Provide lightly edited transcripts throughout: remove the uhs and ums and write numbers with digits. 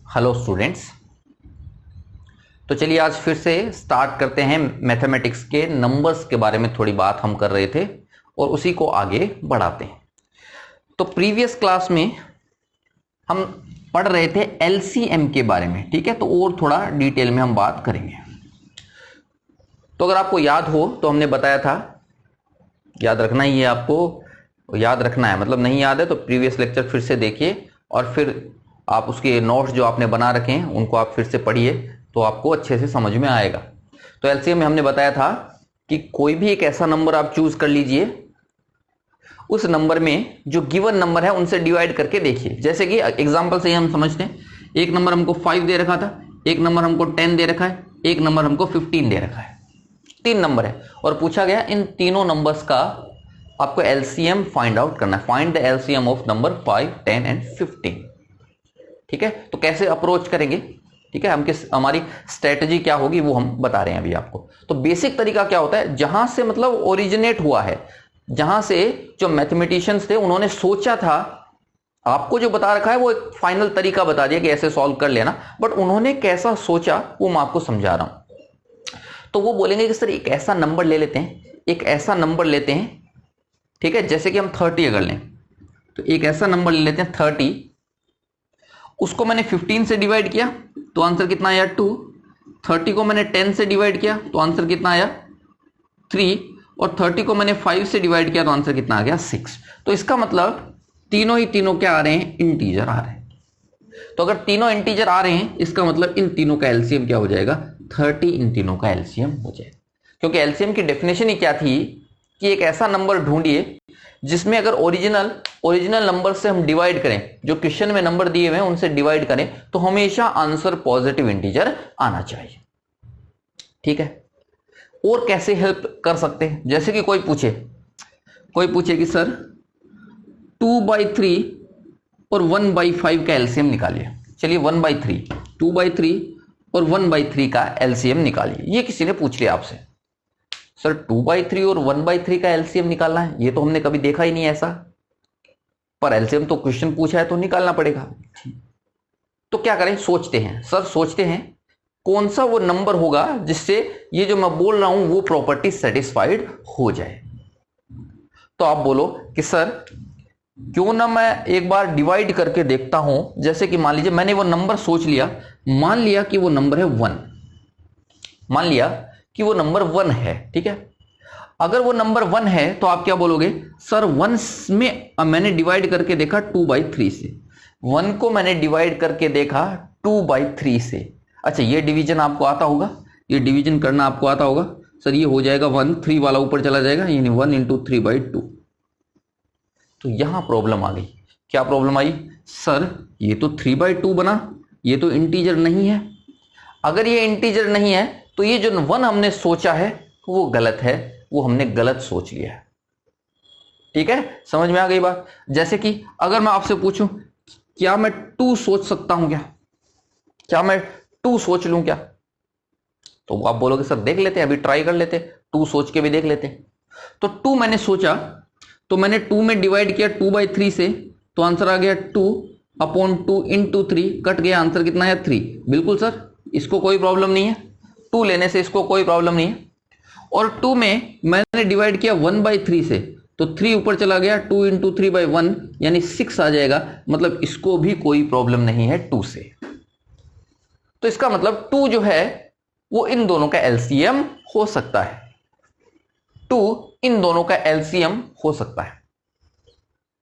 Hello students. तो चलिए आज फिर से स्टार्ट करते हैं। मैथमेटिक्स के नंबर्स के बारे में थोड़ी बात हम कर रहे थे और उसी को आगे बढ़ाते हैं। तो प्रीवियस क्लास में हम पढ़ रहे थे एलसीएम के बारे में, ठीक है। तो और थोड़ा डिटेल में हम बात करेंगे। तो अगर आपको याद हो तो हमने बताया था, याद रखना ही है, आपको याद रखना है, मतलब नहीं याद है तो प्रीवियस लेक्चर फिर से देखिए और फिर आप उसके नोट्स जो आपने बना रखे हैं उनको आप फिर से पढ़िए तो आपको अच्छे से समझ में आएगा। तो एलसीएम में हमने बताया था कि कोई भी एक ऐसा नंबर आप चूज कर लीजिए, उस नंबर में जो गिवन नंबर है उनसे डिवाइड करके देखिए। जैसे कि एग्जांपल से ही हम समझते हैं, एक नंबर हमको 5 दे रखा था, एक नंबर हमको 10 दे रखा है, एक नंबर हमको 15 दे रखा है, 3 नंबर है और पूछा गया इन तीनों नंबर्स का आपको एलसीएम फाइंड आउट करना है। Find the LCM of number 5, 10 and 15। ठीक है, तो कैसे अप्रोच करेंगे, ठीक है, हमारी स्ट्रेटजी क्या होगी वो हम बता रहे हैं अभी आपको। तो बेसिक तरीका क्या होता है, जहां से मतलब ओरिजिनेट हुआ है, जहां से जो मैथमेटिशियंस थे उन्होंने सोचा था, आपको जो बता रखा है वो एक फाइनल तरीका बता दिया कि ऐसे सॉल्व कर लेना, बट उन्होंने कैसा सोचा वो मैं आपको समझा रहा हूं। तो वो बोलेंगे कि सर एक ऐसा नंबर ले लेते हैं, एक ऐसा नंबर लेते हैं, ठीक है, जैसे कि हम 30 अगर लें तो एक ऐसा नंबर ले लेते हैं 30, उसको मैंने 15 से डिवाइड किया तो आंसर कितना आया 2। 30 को मैंने 10 से डिवाइड किया तो आंसर कितना आया 3, और 30 को मैंने 5 से डिवाइड किया तो आंसर कितना आ गया 6। तो इसका मतलब तीनों ही तीनों क्या आ रहे हैं, इंटीजर आ रहे हैं। तो अगर तीनों इंटीजर आ रहे हैं इसका मतलब इन तीनों का एलसीएम क्या हो जाएगा, 30 इन तीनों का एलसीएम हो जाएगा। क्योंकि एलसीएम की डेफिनेशन ही क्या थी कि एक ऐसा नंबर ढूंढिए जिसमें अगर ओरिजिनल नंबर से हम डिवाइड करें, जो क्वेश्चन में नंबर दिए हुए हैं उनसे डिवाइड करें तो हमेशा आंसर पॉजिटिव इंटीजर आना चाहिए। ठीक है, और कैसे हेल्प कर सकते हैं, जैसे कि कोई पूछे कि सर 2/3 और 1/5 का एलसीएम निकालिए। चलिए 1/3, 2/3 और 1/3 का एलसीएम निकालिए, ये किसी ने पूछ लिया आपसे। सर 2/3 और 1/3 का एलसीएम निकालना है, ये तो हमने कभी देखा ही नहीं ऐसा, पर एलसीएम तो क्वेश्चन पूछा है तो निकालना पड़ेगा। तो क्या करें, सोचते हैं कौन सा वो नंबर होगा जिससे ये जो मैं बोल रहा हूं वो प्रॉपर्टी सेटिस्फाइड हो जाए। तो आप बोलो कि सर क्यों ना मैं एक बार डिवाइड करके देखता हूं। जैसे कि मान लीजिए मैंने वो नंबर सोच लिया, मान लिया कि वो नंबर है 1, मान लिया कि वो नंबर 1 है, ठीक है। अगर वो नंबर 1 है तो आप क्या बोलोगे, सर 1 में मैंने डिवाइड करके देखा 2/3 से, 1 को मैंने डिवाइड करके देखा 2/3 से। अच्छा, ये डिवीजन आपको आता होगा, ये डिवीजन करना आपको आता होगा। सर ये हो जाएगा 1, 3 वाला ऊपर चला जाएगा, यानी 1 × 3/2। तो यहां प्रॉब्लम आ गई। क्या प्रॉब्लम आई, सर ये तो 3/2 बना, ये तो इंटीजर नहीं है। अगर ये इंटीजर नहीं है तो ये जो 1 हमने सोचा है वो गलत है, वो हमने गलत सोच लिया है। ठीक है, समझ में आ गई बात। जैसे कि अगर मैं आपसे पूछूं क्या मैं 2 सोच सकता हूं, क्या मैं 2 सोच लूं क्या, तो आप बोलोगे सर देख लेते हैं, अभी ट्राई कर लेते, 2 सोच के भी देख लेते। तो 2 मैंने सोचा तो मैंने 2 में डिवाइड किया 2/3 से, तो आंसर आ गया 2/2 × 3, कट गया, आंसर कितना है 3। बिल्कुल सर, इसको कोई प्रॉब्लम नहीं है, 2 लेने से इसको कोई प्रॉब्लम नहीं है। और 2 में मैंने डिवाइड किया 1/3 से, तो 3 ऊपर चला गया, 2 × 3/1 यानी 6 आ जाएगा, मतलब इसको भी कोई प्रॉब्लम नहीं है 2 से। तो इसका मतलब 2 जो है वो इन दोनों का एलसीएम हो सकता है, 2 इन दोनों का एलसीएम हो सकता है।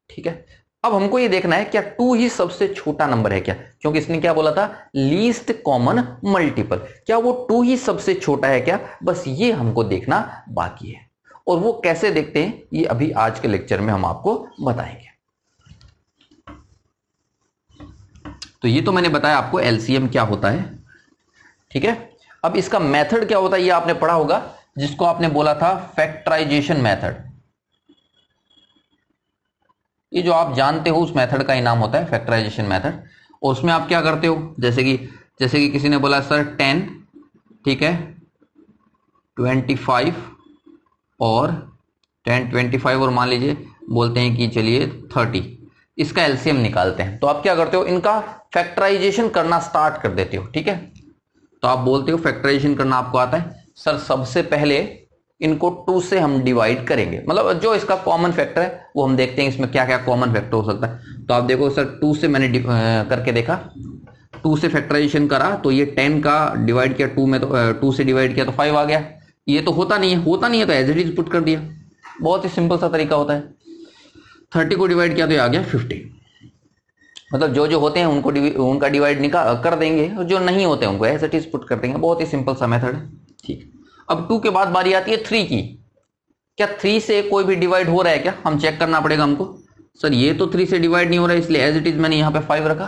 ठीक है, अब हमको ये देखना है क्या 2 ही सबसे छोटा नंबर है क्या, क्योंकि इसने क्या बोला था, लीस्ट कॉमन मल्टीपल, क्या वो 2 ही सबसे छोटा है क्या, बस ये हमको देखना बाकी है। और वो कैसे देखते हैं ये अभी आज के लेक्चर में हम आपको बताएंगे। तो ये तो मैंने बताया आपको एलसीएम क्या होता है, ठीक है। अब इसका मेथड क्या होता है ये आपने पढ़ा होगा, जिसको आपने बोला था फैक्टराइजेशन मेथड। ये जो आप जानते हो उस मेथड का ही नाम होता है फैक्टराइजेशन मेथड। और उसमें आप क्या करते हो, जैसे कि किसी ने बोला सर 10, ठीक है, 25 और 10, 25 और मान लीजिए बोलते हैं कि चलिए 30, इसका एलसीएम निकालते हैं। तो आप क्या करते हो, इनका फैक्टराइजेशन करना स्टार्ट कर देते हो। ठीक है, तो आप बोलते हो फैक्टराइजेशन करना आपको आता है। सर सबसे पहले इनको 2 से हम डिवाइड करेंगे, मतलब जो इसका कॉमन फैक्टर है वो हम देखते हैं इसमें क्या क्या कॉमन फैक्टर हो सकता है। तो आप देखो सर 2 से मैंने करके देखा, 2 से फैक्टराइजेशन करा तो ये 10 का डिवाइड किया 2 में, तो 2 से डिवाइड किया तो 5 आ गया। ये तो होता नहीं है तो एज इट इज पुट कर दिया। बहुत ही सिंपल सा तरीका होता है। 30 को डिवाइड किया तो ये आ गया 50। मतलब जो जो होते हैं उनको उनका डिवाइड निकाल कर देंगे, और जो नहीं होते हैं उनको एज इट इज पुट कर देंगे। बहुत ही सिंपल सा मेथड है। ठीक, अब 2 के बाद बारी आती है 3 की। क्या 3 से कोई भी डिवाइड हो रहा है क्या, हम चेक करना पड़ेगा हमको। सर ये तो 3 से डिवाइड नहीं हो रहा है, इसलिए एज इट इज मैंने यहाँ पे 5 रखा।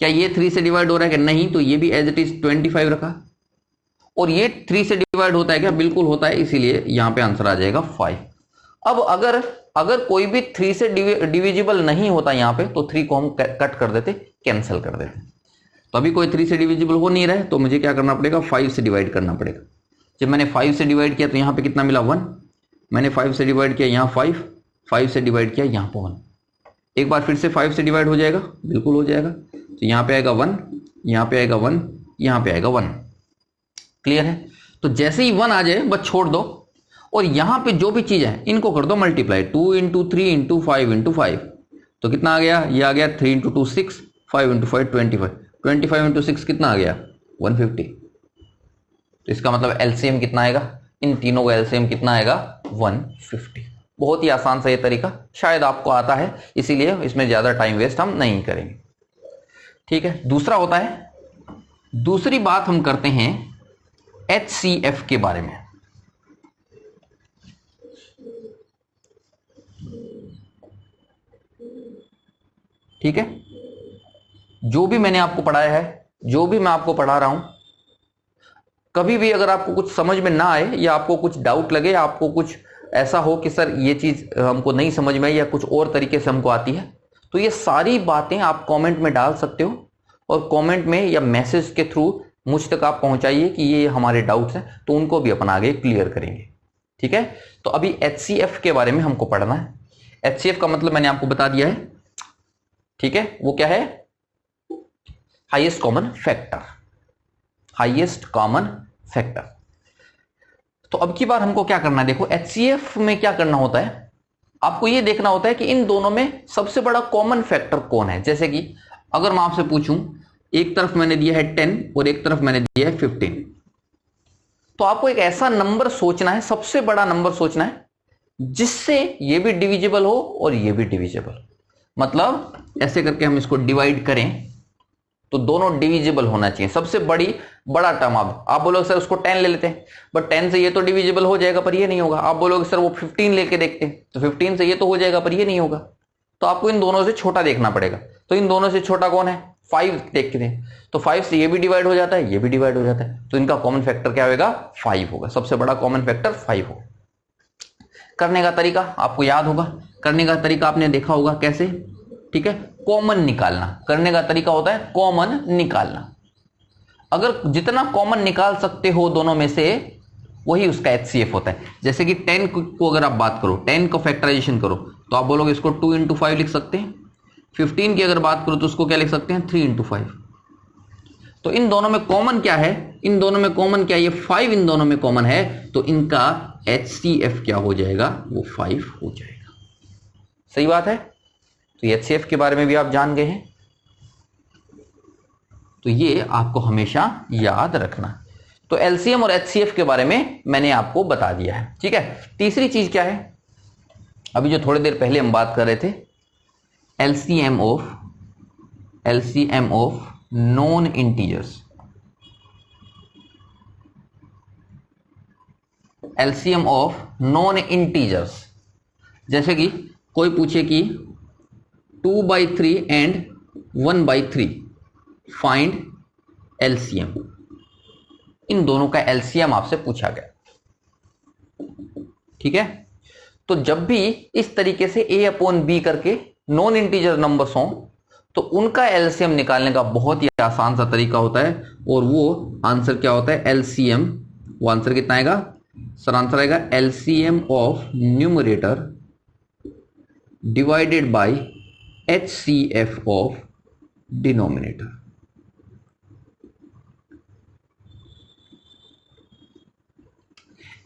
क्या ये 3 से डिवाइड हो रहा है कि नहीं, तो ये भी एज इट इज 25 रखा। और ये 3 से डिवाइड होता है क्या, बिल्कुल होता है, इसीलिए यहाँ पे आंसर आ जाएगा 5। अब अगर कोई भी 3 से डिविजिबल नहीं होता यहाँ पे, तो 3 को हम कट कर देते, कैंसिल कर देते। तो अभी कोई 3 से डिविजिबल हो नहीं रहा है, तो मुझे क्या करना पड़ेगा, 5 से डिवाइड करना पड़ेगा। जब मैंने 5 से डिवाइड किया तो यहाँ पे कितना मिला 1। मैंने 5 से डिवाइड किया यहाँ 5 से डिवाइड किया यहाँ पे 1। एक बार फिर से 5 से डिवाइड हो जाएगा, बिल्कुल हो जाएगा। तो यहाँ पे आएगा 1, यहाँ पे आएगा 1, यहाँ पे आएगा 1। क्लियर है। तो जैसे ही 1 आ जाए बस छोड़ दो, और यहां पे जो भी चीज है इनको कर दो मल्टीप्लाई, 2 इंटू 3 इंटू 5 इंटू 5। तो कितना आ गया, ये आ गया 3 इंटू 2 6, 5 इंटू 5 25, 25 इंटू 6 कितना आ गया 150। तो इसका मतलब एलसीएम कितना आएगा, इन तीनों का एलसीएम कितना आएगा 150। बहुत ही आसान सा ये तरीका, शायद आपको आता है, इसीलिए इसमें ज्यादा टाइम वेस्ट हम नहीं करेंगे। ठीक है, दूसरा होता है, दूसरी बात हम करते हैं HCF के बारे में। ठीक है, जो भी मैंने आपको पढ़ाया है, जो भी मैं आपको पढ़ा रहा हूं, कभी भी अगर आपको कुछ समझ में ना आए या आपको कुछ डाउट लगे, आपको कुछ ऐसा हो कि सर ये चीज हमको नहीं समझ में आई या कुछ और तरीके से हमको आती है, तो ये सारी बातें आप कमेंट में डाल सकते हो, और कमेंट में या मैसेज के थ्रू मुझ तक आप पहुंचाइए कि ये हमारे डाउट्स हैं, तो उनको भी अपन आगे क्लियर करेंगे। ठीक है, तो अभी HCF के बारे में हमको पढ़ना है। HCF का मतलब मैंने आपको बता दिया है। ठीक है, वो क्या है, highest common factor, highest common factor. तो अब की बार हमको क्या करना है, देखो HCF में क्या करना होता है, आपको ये देखना होता है कि इन दोनों में सबसे बड़ा कॉमन फैक्टर कौन है। जैसे कि अगर मैं आपसे पूछूं, एक तरफ मैंने दिया है 10 और एक तरफ मैंने दिया है 15, तो आपको एक ऐसा नंबर सोचना है, सबसे बड़ा नंबर सोचना है जिससे ये भी डिविजिबल हो और ये भी डिविजिबल। मतलब ऐसे करके हम इसको डिवाइड करें तो दोनों डिविजिबल होना चाहिए। सबसे बड़ा टर्म आप बोलोगे सर उसको 10 ले लेते हैं, बट 10 से ये तो डिविजिबल हो जाएगा पर ये नहीं होगा। आप बोलोगे सर वो 15 लेके देखते हैं, तो 15 से ये तो हो जाएगा पर ये नहीं होगा। तो आपको इन दोनों से छोटा देखना पड़ेगा। तो इन दोनों से छोटा कौन है, 5 देखते हैं, तो 5 से ये भी डिवाइड हो जाता है, ये भी डिवाइड हो जाता है, तो इनका कॉमन फैक्टर क्या होगा, 5 होगा। सबसे बड़ा कॉमन फैक्टर 5 होगा। करने का तरीका आपको याद होगा, करने का तरीका आपने देखा होगा कैसे। ठीक है, कॉमन निकालना करने का तरीका होता है, कॉमन निकालना। अगर जितना कॉमन निकाल सकते हो दोनों में से, वही उसका HCF होता है। जैसे कि 10 को अगर आप बात करो, 10 को फैक्टराइजेशन करो, तो आप बोलोगे इसको 2 इंटू 5 लिख सकते हैं। 15 की अगर बात करो तो उसको क्या लिख सकते हैं, 3 इंटू 5। तो इन दोनों में कॉमन क्या है, इन दोनों में कॉमन क्या है, ये 5 इन दोनों में कॉमन है, तो इनका HCF क्या हो जाएगा, वो 5 हो जाएगा। सही बात है। तो HCF के बारे में भी आप जान गए हैं, तो ये आपको हमेशा याद रखना। तो LCM और HCF के बारे में मैंने आपको बता दिया है। ठीक है, तीसरी चीज क्या है, अभी जो थोड़ी देर पहले हम बात कर रहे थे, LCM of non integers. LCM of non integers, जैसे कि कोई पूछे कि 2/3 एंड 1/3 फाइंड LCM, इन दोनों का LCM आपसे पूछा गया। ठीक है, तो जब भी इस तरीके से A/B करके नॉन इंटीजर नंबर्स हों, तो उनका LCM निकालने का बहुत ही आसान सा तरीका होता है, और वो आंसर क्या होता है, LCM, वो आंसर कितना आएगा सर, आंसर आएगा LCM of numerator divided by HCF of denominator.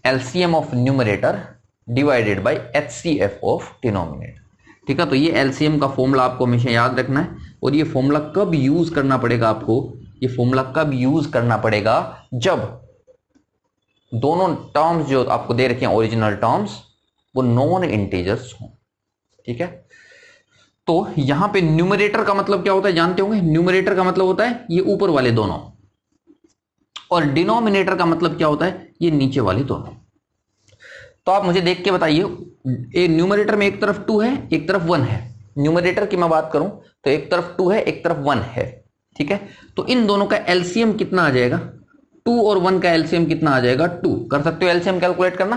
LCM of numerator divided by HCF of denominator. ठीक है, तो ये LCM का फॉर्मूला आपको हमेशा याद रखना है। और ये फॉर्मूला कब यूज करना पड़ेगा आपको, ये फॉर्मूला कब यूज करना पड़ेगा, जब दोनों टर्म्स जो आपको दे रखे हैं ओरिजिनल टर्म्स वो नॉन इंटीजर्स हों। ठीक है, तो यहां पे न्यूमरेटर का मतलब क्या होता है जानते होंगे। न्यूमरेटर का मतलब होता है ये ऊपर वाले दोनों, और डिनोमिनेटर का मतलब क्या होता है, ये नीचे वाले दोनों। तो आप मुझे देख के बताइए, न्यूमरेटर में एक तरफ 2 है एक तरफ 1 है। न्यूमरेटर की मैं बात करूं तो एक तरफ 2 है एक तरफ 1 है। ठीक है, तो इन दोनों का एलसीएम कितना आ जाएगा, 2 और 1 का एलसीएम कितना आ जाएगा, 2। कर सकते हो एलसीएम कैलकुलेट करना,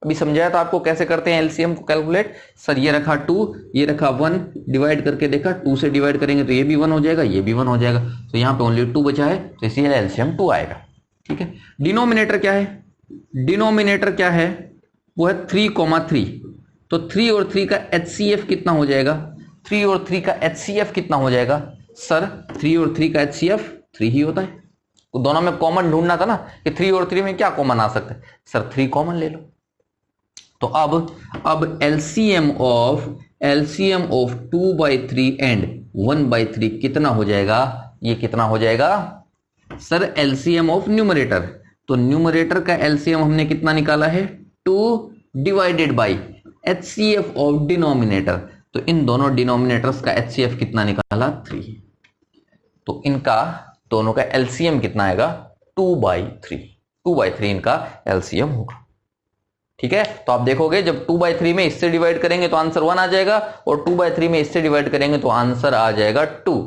अभी समझाया था आपको कैसे करते हैं एलसीएम को कैलकुलेट। सर ये रखा 2, ये रखा 1, डिवाइड करके देखा, 2 से डिवाइड करेंगे तो ये भी 1 हो जाएगा, ये भी 1 हो जाएगा, तो यहां पे ओनली 2 बचा है, तो इसलिए एलसीएम 2 आएगा। ठीक है, डिनोमिनेटर क्या है, डिनोमिनेटर क्या है, वो है 3,3। तो 3 और 3 का HCF कितना हो जाएगा, 3 और 3 का HCF कितना हो जाएगा। सर 3 और 3 का HCF 3 ही होता है, तो दोनों में कॉमन ढूंढना था ना कि 3 और 3 में क्या कॉमन आ सकता है। सर 3 कॉमन ले लो। तो अब LCM ऑफ 2/3 एंड 1/3 कितना हो जाएगा, ये कितना हो जाएगा सर LCM ऑफ न्यूमरेटर। तो न्यूमरेटर का LCM हमने कितना निकाला है, 2 divided by HCF of denominator. तो इन दोनों डिनोमिनेटर्स का HCF कितना निकाला, 3। तो इनका दोनों का LCM कितना आएगा, 2/3। 2/3 इनका LCM होगा। ठीक है, तो आप देखोगे जब 2/3 में इससे डिवाइड करेंगे तो आंसर 1 आ जाएगा, और 2/3 में इससे डिवाइड करेंगे तो आंसर आ जाएगा 2।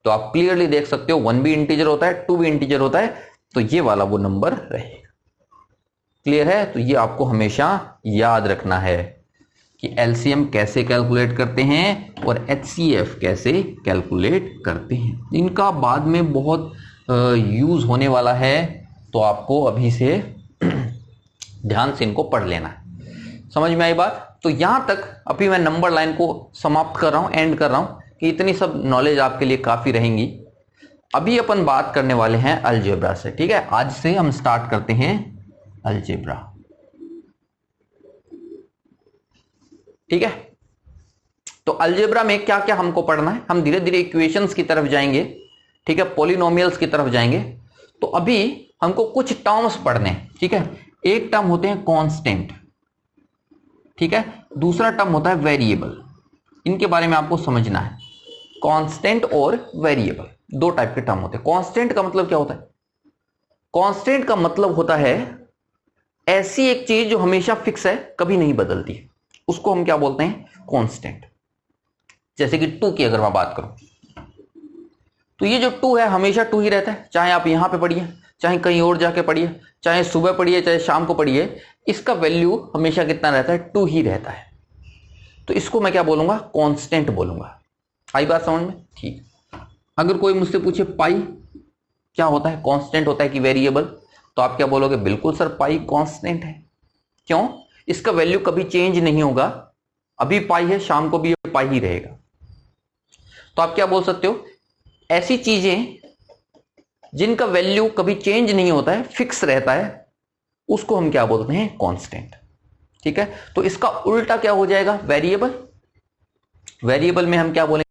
तो आप क्लियरली देख सकते हो 1 भी इंटीजर होता है, 2 भी इंटीजर होता है, तो ये वाला वो नंबर रहेगा। क्लियर है, तो ये आपको हमेशा याद रखना है कि एलसीएम कैसे कैलकुलेट करते हैं और एचसीएफ कैसे कैलकुलेट करते हैं। इनका बाद में बहुत यूज होने वाला है, तो आपको अभी से ध्यान से इनको पढ़ लेना है। समझ में आई बात। तो यहां तक अभी मैं नंबर लाइन को समाप्त कर रहा हूं, एंड कर रहा हूं कि इतनी सब नॉलेज आपके लिए काफी रहेंगी। अभी अपन बात करने वाले हैं अलजेब्रा से। ठीक है, आज से हम स्टार्ट करते हैं अलजेब्रा। ठीक है, तो अलजेब्रा में क्या क्या हमको पढ़ना है, हम धीरे धीरे इक्वेशंस की तरफ जाएंगे। ठीक है, पॉलिनोमियल्स की तरफ जाएंगे। तो अभी हमको कुछ टर्म्स पढ़ने हैं। ठीक है, एक टर्म होते हैं कांस्टेंट, ठीक है, दूसरा टर्म होता है वेरिएबल। इनके बारे में आपको समझना है। कांस्टेंट और वेरिएबल दो टाइप के टर्म होते हैं। कांस्टेंट का मतलब क्या होता है, कांस्टेंट का मतलब होता है ऐसी एक चीज जो हमेशा फिक्स है, कभी नहीं बदलती है, उसको हम क्या बोलते हैं, कांस्टेंट। जैसे कि 2 की अगर मैं बात करूं तो ये जो 2 है हमेशा 2 ही रहता है, चाहे आप यहां पे पढ़िए, चाहे कहीं और जाके पढ़िए, चाहे सुबह पढ़िए, चाहे शाम को पढ़िए, इसका वैल्यू हमेशा कितना रहता है, 2 ही रहता है। तो इसको मैं क्या बोलूंगा, कांस्टेंट बोलूंगा। आई बात समझ में। ठीक, अगर कोई मुझसे पूछे पाई क्या होता है, कांस्टेंट होता है कि वेरिएबल, तो आप क्या बोलोगे, बिल्कुल सर पाई कांस्टेंट है। क्यों, इसका वैल्यू कभी चेंज नहीं होगा, अभी पाई है, शाम को भी ये पाई ही रहेगा। तो आप क्या बोल सकते हो, ऐसी चीजें जिनका वैल्यू कभी चेंज नहीं होता है, फिक्स रहता है, उसको हम क्या बोलते हैं, कांस्टेंट। ठीक है, तो इसका उल्टा क्या हो जाएगा, वेरिएबल। वेरिएबल में हम क्या बोलेंगे,